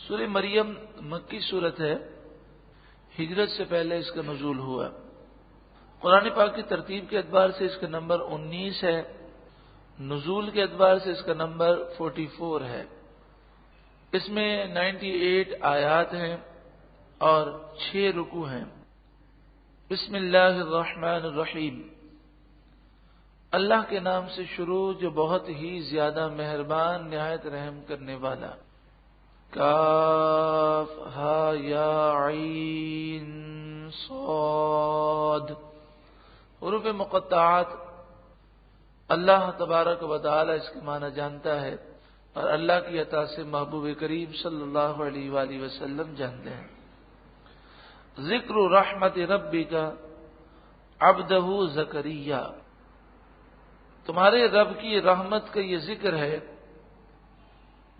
سورہ مریم مکی صورت ہے، ہجرت سے پہلے اس کا نزول ہوا۔ قرآن پاک کی ترتیب کے اعتبار سے اس کا نمبر 19 ہے، نزول کے اعتبار سے اس کا نمبر 44 ہے۔ اس میں 98 آیات ہیں اور 6 رکوع ہیں۔ بسم اللہ الرحمن الرحیم، اللہ کے نام سے شروع جو بہت ہی زیادہ مہربان نہایت رحم کرنے والا۔ کاف ہا یا عین صاد، حروف مقطعات۔ اللہ تبارک و تعالی اس کے معنی جانتا ہے اور اللہ کی عطا سے محبوب کریم صلی اللہ علیہ وآلہ وسلم جانتے ہیں۔ ذکر رحمت ربک عبدہ زکریا، تمہارے رب کی رحمت کا یہ ذکر ہے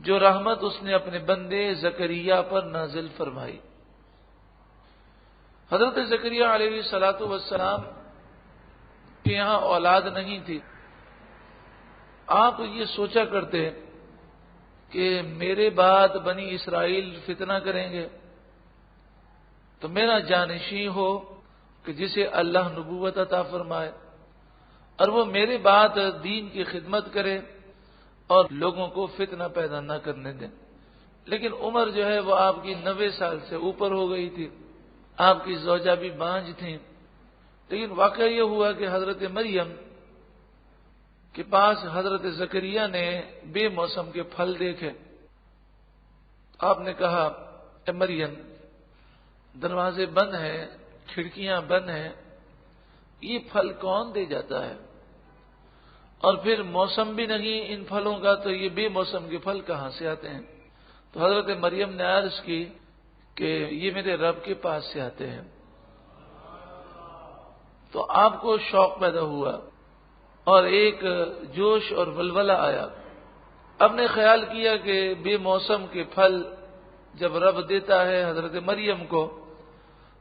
جو رحمت اس نے اپنے بندے زکریا پر نازل فرمائی۔ حضرت زکریا علیہ الصلوۃ والسلام کے یہاں اولاد نہیں تھی۔ آپ یہ سوچا کرتے کہ میرے بعد بنی اسرائیل فتنہ کریں گے تو میرا جانشین ہو کہ جسے اللہ نبوت عطا فرمائے اور وہ میرے بعد دین کی خدمت کرے اور لوگوں کو فتنہ پیدا نہ کرنے دیں۔ لیکن عمر جو ہے وہ آپ کی 90 سال سے اوپر ہو گئی تھی، آپ کی زوجہ بھی بانجھ تھیں۔ لیکن واقعہ یہ ہوا کہ حضرت مریم کے پاس حضرت زکریا نے بے موسم کے پھل دیکھے۔ آپ نے کہا، اے مریم، دروازے بند ہیں، کھڑکیاں بند ہیں، یہ پھل کون دے جاتا ہے؟ اور پھر موسم بھی نہیں ان پھلوں کا، تو یہ بے موسم کے پھل کہاں سے آتے ہیں؟ تو حضرت مریم نے عرض کی کہ یہ میرے رب کے پاس سے آتے ہیں۔ تو آپ کو شوق پیدا ہوا اور ایک جوش اور ولولہ آیا۔ اب نے خیال کیا کہ بے موسم کے پھل جب رب دیتا ہے حضرت مریم کو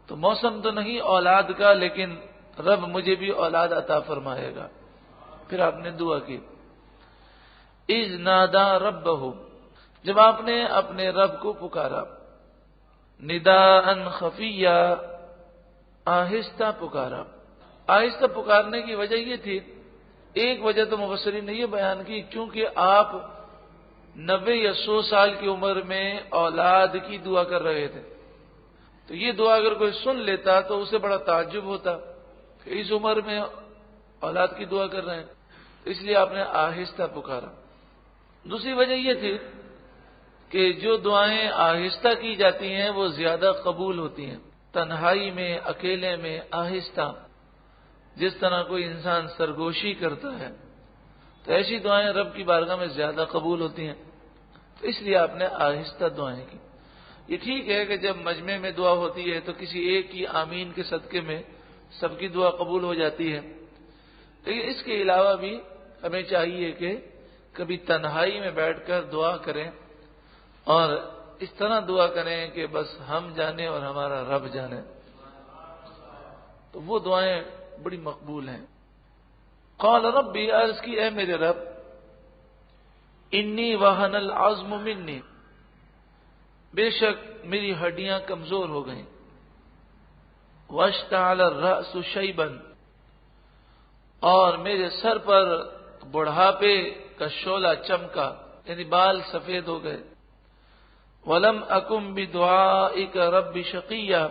تو موسم تو نہیں اولاد کا، لیکن رب مجھے بھی اولاد عطا فرمائے گا۔ پھر آپ نے دعا کی، اذ نادا ربہ، جب آپ نے اپنے رب کو پکارا، نداء خفیہ، آہستہ پکارا۔ آہستہ پکارنے کی وجہ یہ تھی، ایک وجہ تو مفسرین نے یہ بیان کی کیونکہ آپ 90 یا 100 سال کی عمر میں اولاد کی دعا کر رہے تھے، تو یہ دعا اگر کوئی سن لیتا تو اسے بڑا تعجب ہوتا کہ اس عمر میں اولاد کی دعا کر رہے ہیں، تو اس لیے آپ نے آہستہ پکارا۔ دوسری وجہ یہ تھی کہ جو دعائیں آہستہ کی جاتی ہیں وہ زیادہ قبول ہوتی ہیں، تنہائی میں، اکیلے میں، آہستہ، جس طرح کوئی انسان سرگوشی کرتا ہے تو ایسی دعائیں رب کی بارگاہ میں زیادہ قبول ہوتی ہیں، تو اس لیے آپ نے آہستہ دعائیں کی۔ یہ ٹھیک ہے کہ جب مجمع میں دعا ہوتی ہے تو کسی ایک کی آمین کے صدقے میں سب کی دعا قبول ہو جاتی ہے، لیکن اس کے علاوہ بھی ہمیں چاہیے کہ کبھی تنہائی میں بیٹھ کر دعا کریں اور اس طرح دعا کریں کہ بس ہم جانیں اور ہمارا رب جانے، تو وہ دعائیں بڑی مقبول ہیں۔ قال ربی، عرض کی اے میرے رب، انی وہن العظم منی، بے شک میری ہڈیاں کمزور ہو گئیں، واشتعل الرأس شیبا، اور میرے سر پر بڑھاپے کا شعلہ چمکا، یعنی بال سفید ہو گئے، ولم اکن بدعائک رب شقیا،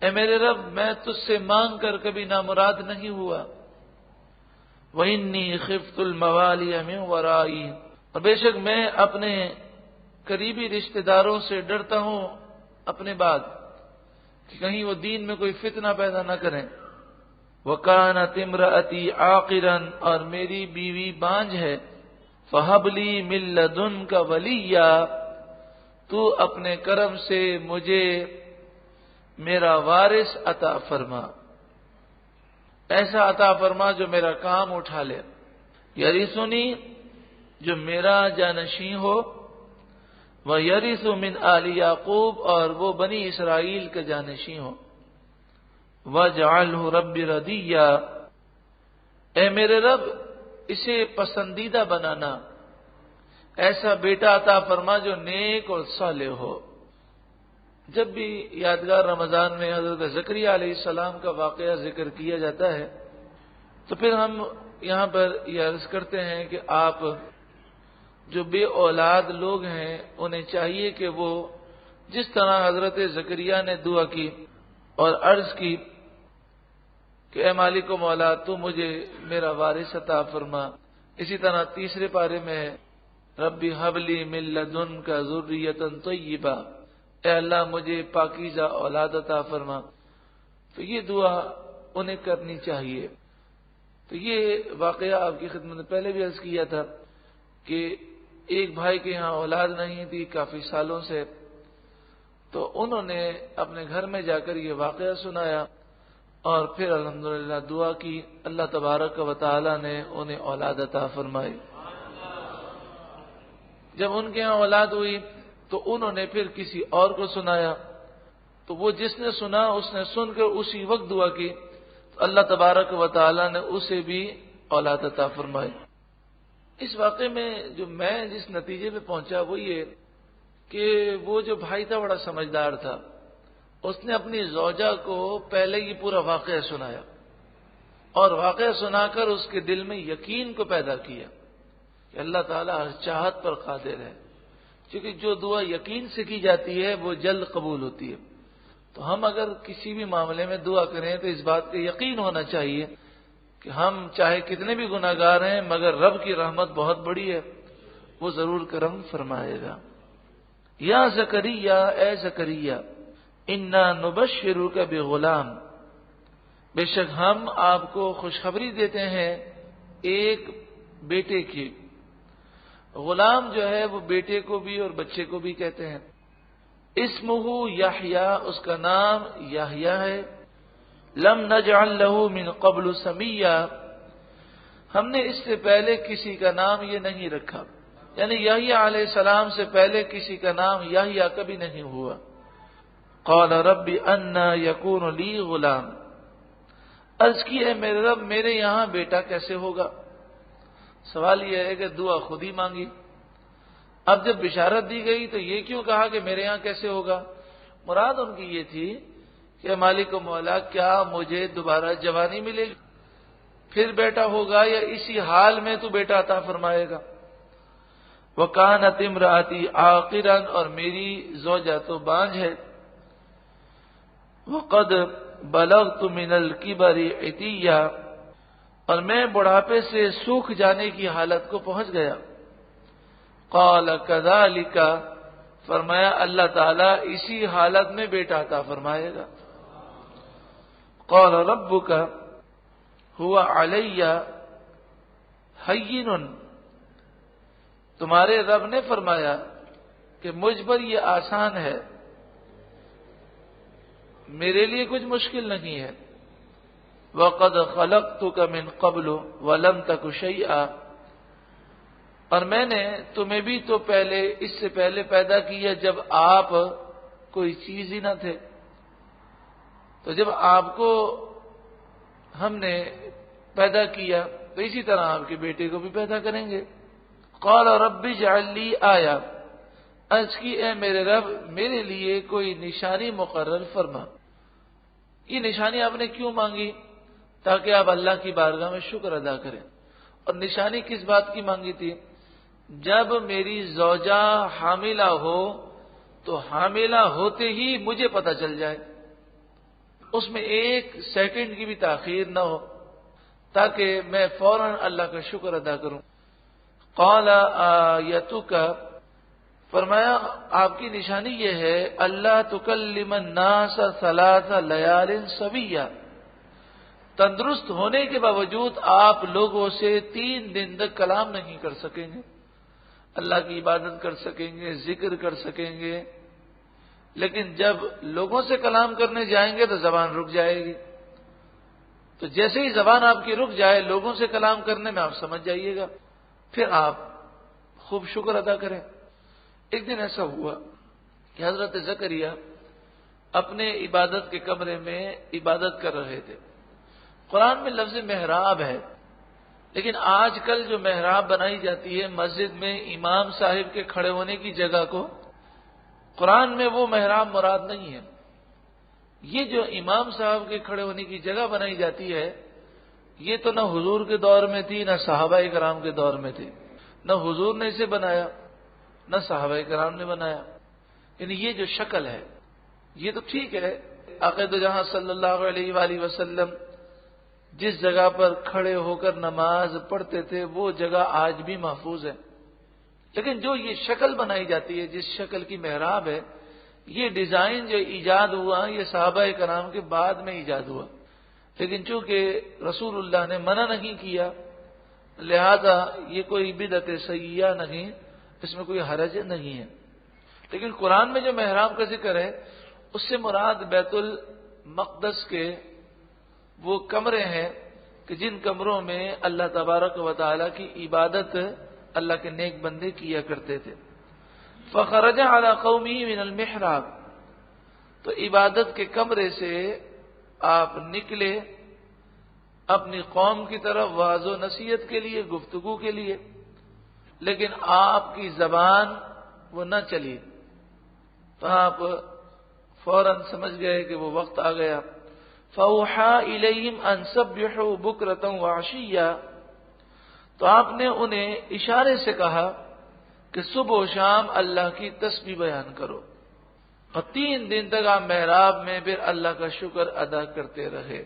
اے میرے رب میں تجھ سے مانگ کر کبھی نامراد نہیں ہوا، وانی خفت الموالی من ورائی، اور بے شک میں اپنے قریبی رشتہ داروں سے ڈرتا ہوں اپنے بعد کہ کہیں وہ دین میں کوئی فتنہ پیدا نہ کریں، وَكَانَتِ امْرَأَتِي عَاقِرًا، اور میری بیوی بانجھ ہے، فَهَبْ لِي مِن لَّدُنْكَ وَلِيًّا، تو اپنے کرم سے مجھے میرا وارث عطا فرما، ایسا عطا فرما جو میرا کام اٹھا لے، یرثنی، جو میرا جانشین ہو، وَيَرِثُ مِنْ آلِ یعقوب، اور وہ بنی اسرائیل کا جانشین ہو، وَاجْعَلْهُ رَبِّ رَضِيًّا، اے میرے رب اسے پسندیدہ بنانا، ایسا بیٹا عطا فرما جو نیک اور صالح ہو۔ جب بھی یادگار رمضان میں حضرت زکریا علیہ السلام کا واقعہ ذکر کیا جاتا ہے تو پھر ہم یہاں پر یہ عرض کرتے ہیں کہ آپ جو بے اولاد لوگ ہیں انہیں چاہیے کہ وہ جس طرح حضرت زکریا نے دعا کی اور عرض کی کہ اے مالک و مولا تو مجھے میرا وارث عطا فرما، اسی طرح تیسرے پارے میں ربی حبلی من لدنک ذریۃ طیبہ، اے اللہ مجھے پاکیزہ اولاد عطا فرما، تو یہ دعا انہیں کرنی چاہیے۔ تو یہ واقعہ آپ کی خدمت میں پہلے بھی عرض کیا تھا کہ ایک بھائی کے یہاں اولاد نہیں تھی کافی سالوں سے، تو انہوں نے اپنے گھر میں جا کر یہ واقعہ سنایا اور پھر الحمدللہ دعا کی، اللہ تبارک و تعالی نے انہیں اولاد عطا فرمائی۔ جب ان کے یہاں اولاد ہوئی تو انہوں نے پھر کسی اور کو سنایا، تو وہ جس نے سنا اس نے سن کر اسی وقت دعا کی تو اللہ تبارک و تعالی نے اسے بھی اولاد عطا فرمائی۔ اس واقعے میں جو میں جس نتیجے پہ پہنچا وہ یہ کہ وہ جو بھائی تھا بڑا سمجھدار تھا، اس نے اپنی زوجہ کو پہلے ہی پورا واقعہ سنایا اور واقعہ سنا کر اس کے دل میں یقین کو پیدا کیا کہ اللہ تعالیٰ ہر چاہت پر قادر ہے، کیونکہ جو دعا یقین سے کی جاتی ہے وہ جلد قبول ہوتی ہے۔ تو ہم اگر کسی بھی معاملے میں دعا کریں تو اس بات کا یقین ہونا چاہیے کہ ہم چاہے کتنے بھی گناہگار ہیں مگر رب کی رحمت بہت بڑی ہے، وہ ضرور کرم فرمائے گا۔ یا زکریا، اے زکریا، انا نبشرک بغلام، بے شک ہم آپ کو خوشخبری دیتے ہیں ایک بیٹے کی۔ غلام جو ہے وہ بیٹے کو بھی اور بچے کو بھی کہتے ہیں۔ اسمہ یحییٰ، اس کا نام یحییٰ ہے۔ لم نجعل له من قبل سمیہ، ہم نے اس سے پہلے کسی کا نام یہ نہیں رکھا، یعنی یحییٰ علیہ السلام سے پہلے کسی کا نام یحییٰ کبھی نہیں ہوا۔ قال رب انا یکون لی غلام، عرض کی ہے میرے رب میرے یہاں بیٹا کیسے ہوگا؟ سوال یہ ہے کہ دعا خود ہی مانگی، اب جب بشارت دی گئی تو یہ کیوں کہا کہ میرے یہاں کیسے ہوگا؟ مراد ان کی یہ تھی کہ مالک و مولا کیا مجھے دوبارہ جوانی ملے گی، پھر بیٹا ہوگا، یا اسی حال میں تو بیٹا عطا فرمائے گا؟ وَكَانَتِ امْرَأَتِي عَاقِرًا، اور میری زوجہ تو بانجھ ہے۔ وَقَدْ بَلَغْتُ مِنَ الْكِبَرِ عِتِيًّا، اور میں بڑھاپے سے سوکھ جانے کی حالت کو پہنچ گیا۔ قَالَ كَذَلِكَ، فرمایا اللہ تعالیٰ اسی حالت میں بیٹا عطا فرمائے گا۔ قَالَ رَبُّكَ هُوَ عَلَيَّ هَيِّنٌ، تمہارے رب نے فرمایا کہ مجھ پر یہ آسان ہے، میرے لیے کچھ مشکل نہیں ہے۔ وَقَدْ خَلَقْتُكَ مِنْ قَبْلُ وَلَمْ تَكُ شَيْئًا، اور میں نے تمہیں بھی تو پہلے اس سے پہلے پیدا کیا جب آپ کوئی چیز ہی نہ تھے، تو جب آپ کو ہم نے پیدا کیا تو اسی طرح آپ کے بیٹے کو بھی پیدا کریں گے۔ قال رب اجعل لی آیہ، عرض کی اے میرے رب میرے لیے کوئی نشانی مقرر فرما۔ یہ نشانی آپ نے کیوں مانگی؟ تاکہ آپ اللہ کی بارگاہ میں شکر ادا کریں۔ اور نشانی کس بات کی مانگی تھی؟ جب میری زوجہ حاملہ ہو تو حاملہ ہوتے ہی مجھے پتہ چل جائے، اس میں ایک سیکنڈ کی بھی تاخیر نہ ہو، تاکہ میں فوراً اللہ کا شکر ادا کروں۔ قال آیتک، فرمایا آپ کی نشانی یہ ہے اللہ تکلم الناس ثلاث لیال سویہ، تندرست ہونے کے باوجود آپ لوگوں سے 3 دن تک کلام نہیں کر سکیں گے، اللہ کی عبادت کر سکیں گے، ذکر کر سکیں گے، لیکن جب لوگوں سے کلام کرنے جائیں گے تو زبان رک جائے گی۔ تو جیسے ہی زبان آپ کی رک جائے لوگوں سے کلام کرنے میں آپ سمجھ جائیے گا، پھر آپ خوب شکر ادا کریں۔ ایک دن ایسا ہوا کہ حضرت زکریا اپنے عبادت کے کمرے میں عبادت کر رہے تھے۔ قرآن میں لفظ محراب ہے، لیکن آج کل جو محراب بنائی جاتی ہے مسجد میں امام صاحب کے کھڑے ہونے کی جگہ کو قرآن میں وہ محراب مراد نہیں ہے. یہ جو امام صاحب کے کھڑے ہونے کی جگہ بنائی جاتی ہے یہ تو نہ حضور کے دور میں تھی نہ صحابہ کرام کے دور میں تھی. نہ حضور نے اسے بنایا نہ صحابہ کرام نے بنایا. یعنی یہ جو شکل ہے یہ تو ٹھیک ہے. عقید جہاں صلی اللہ علیہ وآلہ وسلم جس جگہ پر کھڑے ہو کر نماز پڑھتے تھے وہ جگہ آج بھی محفوظ ہے. لیکن جو یہ شکل بنائی جاتی ہے جس شکل کی محراب ہے یہ ڈیزائن جو ایجاد ہوا یہ صحابہ کرام کے بعد میں ایجاد ہوا. لیکن چونکہ رسول اللہ نے منع نہیں کیا لہذا یہ کوئی بدعت سیئہ نہیں، اس میں کوئی حرج نہیں ہے. لیکن قرآن میں جو محراب کا ذکر ہے اس سے مراد بیت المقدس کے وہ کمرے ہیں کہ جن کمروں میں اللہ تبارک و تعالی کی عبادت اللہ کے نیک بندے کیا کرتے تھے. فخرج علی قومہ من المحراب، تو عبادت کے کمرے سے آپ نکلے اپنی قوم کی طرف وعظ و نصیحت کے لیے، گفتگو کے لیے، لیکن آپ کی زبان وہ نہ چلی. تو آپ فوراً سمجھ گئے کہ وہ وقت آ گیا. فَأَوْحَىٰ إِلَيْهِمْ أَن سَبِّحُوا بُكْرَةً وَعَشِيًّا، تو آپ نے انہیں اشارے سے کہا کہ صبح و شام اللہ کی تسبیح بیان کرو. اور 3 دن تک آپ محراب میں پھر اللہ کا شکر ادا کرتے رہے.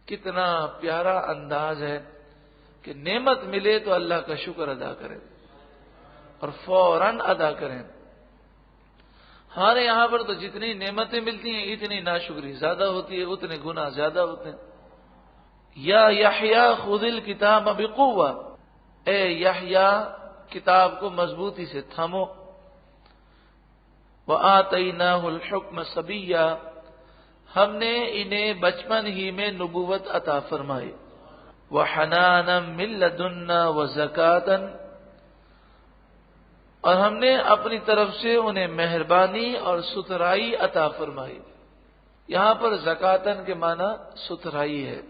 کتنا پیارا انداز ہے کہ نعمت ملے تو اللہ کا شکر ادا کریں اور فوراً ادا کریں. ہمارے یہاں پر تو جتنی نعمتیں ملتی ہیں اتنی ناشکری زیادہ ہوتی ہے، اتنے گناہ زیادہ ہوتے ہیں. یا یحییٰ خذ الکتاب بقوہ، اے یحییٰ کتاب کو مضبوطی سے تھامو. وآتیناہ الحکم صبیہ، ہم نے انہیں بچپن ہی میں نبوت عطا فرمائی. وحنانا من لدنا وزکاۃ، اور ہم نے اپنی طرف سے انہیں مہربانی اور ستھرائی عطا فرمائی. یہاں پر زکاتن کے معنی ستھرائی ہے،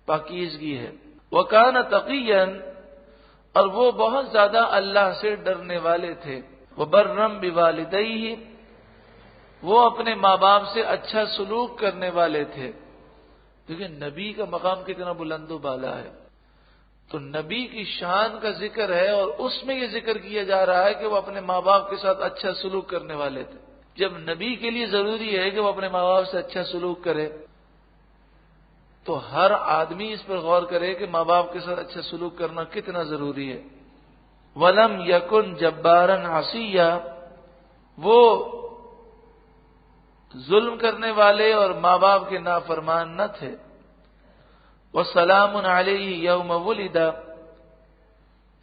پاکیزگی ہے. وکان تقیا، اور وہ بہت زیادہ اللہ سے ڈرنے والے تھے. وبرم بوالدیہ، وہ اپنے ماں باپ سے اچھا سلوک کرنے والے تھے. لیکن نبی کا مقام کتنا بلند و بالا ہے. تو نبی کی شان کا ذکر ہے اور اس میں یہ ذکر کیا جا رہا ہے کہ وہ اپنے ماں باپ کے ساتھ اچھا سلوک کرنے والے تھے. جب نبی کے لیے ضروری ہے کہ وہ اپنے ماں باپ سے اچھا سلوک کرے تو ہر آدمی اس پر غور کرے کہ ماں باپ کے ساتھ اچھا سلوک کرنا کتنا ضروری ہے. وَلَمْ يَكُنْ جَبَّارًا عَصِيًّا، وہ ظلم کرنے والے اور ماں باپ کے نافرمان نہ تھے. وَسَلَامٌ عَلَيْهِ يَوْمَ وُلِدَ،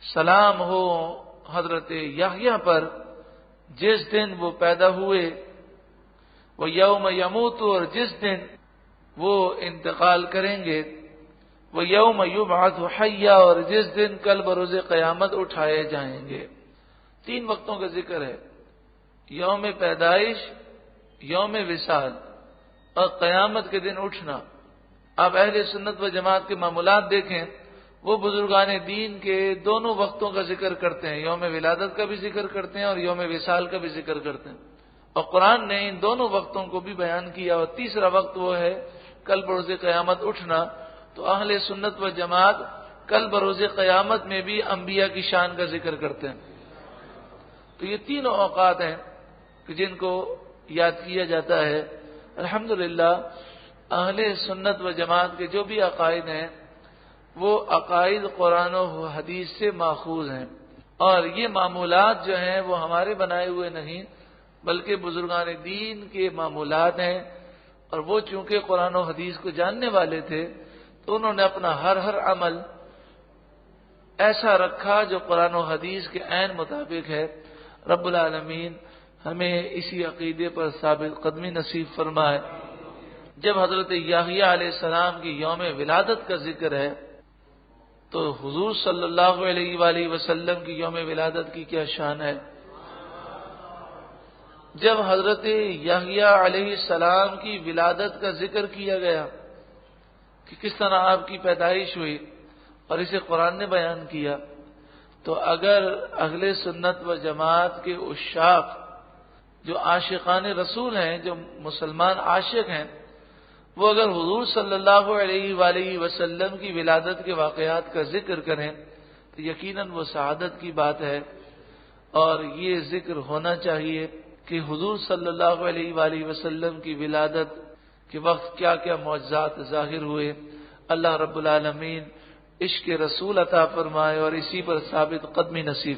سلام ہو حضرت یحییٰ پر جس دن وہ پیدا ہوئے. وَيَوْمَ يَمُوتُ، اور جس دن وہ انتقال کریں گے. وَيَوْمَ يُبْعَثُ حَيًّا، اور جس دن کل بروز قیامت اٹھائے جائیں گے. 3 وقتوں کا ذکر ہے، یوم پیدائش، یوم وصال اور قیامت کے دن اٹھنا. آپ اہل سنت و جماعت کے معمولات دیکھیں، وہ بزرگان دین کے دونوں وقتوں کا ذکر کرتے ہیں. یوم ولادت کا بھی ذکر کرتے ہیں اور یوم وصال کا بھی ذکر کرتے ہیں. اور قرآن نے ان دونوں وقتوں کو بھی بیان کیا. اور تیسرا وقت وہ ہے کل بروز قیامت اٹھنا. تو اہل سنت و جماعت کل بروز قیامت میں بھی انبیاء کی شان کا ذکر کرتے ہیں. تو یہ 3 اوقات ہیں کہ جن کو یاد کیا جاتا ہے. الحمدللہ اہل سنت و جماعت کے جو بھی عقائد ہیں وہ عقائد قرآن و حدیث سے ماخوذ ہیں. اور یہ معمولات جو ہیں وہ ہمارے بنائے ہوئے نہیں بلکہ بزرگان دین کے معمولات ہیں. اور وہ چونکہ قرآن و حدیث کو جاننے والے تھے تو انہوں نے اپنا ہر عمل ایسا رکھا جو قرآن و حدیث کے عین مطابق ہے. رب العالمین ہمیں اسی عقیدے پر ثابت قدمی نصیب فرمائے. جب حضرت یحییٰ علیہ السلام کی یوم ولادت کا ذکر ہے تو حضور صلی اللہ علیہ وآلہ وسلم کی یوم ولادت کی کیا شان ہے. جب حضرت یحییٰ علیہ السلام کی ولادت کا ذکر کیا گیا کہ کس طرح آپ کی پیدائش ہوئی اور اسے قرآن نے بیان کیا، تو اگر اہل سنت و جماعت کے عشاق جو عاشقان رسول ہیں، جو مسلمان عاشق ہیں، وہ اگر حضور صلی اللہ علیہ وآلہ وسلم کی ولادت کے واقعات کا ذکر کریں تو یقیناً وہ سعادت کی بات ہے، اور یہ ذکر ہونا چاہیے کہ حضور صلی اللہ علیہ وآلہ وسلم کی ولادت کے وقت کیا کیا معجزات ظاہر ہوئے۔ اللہ رب العالمین عشق رسول عطا فرمائے اور اسی پر ثابت قدمی نصیب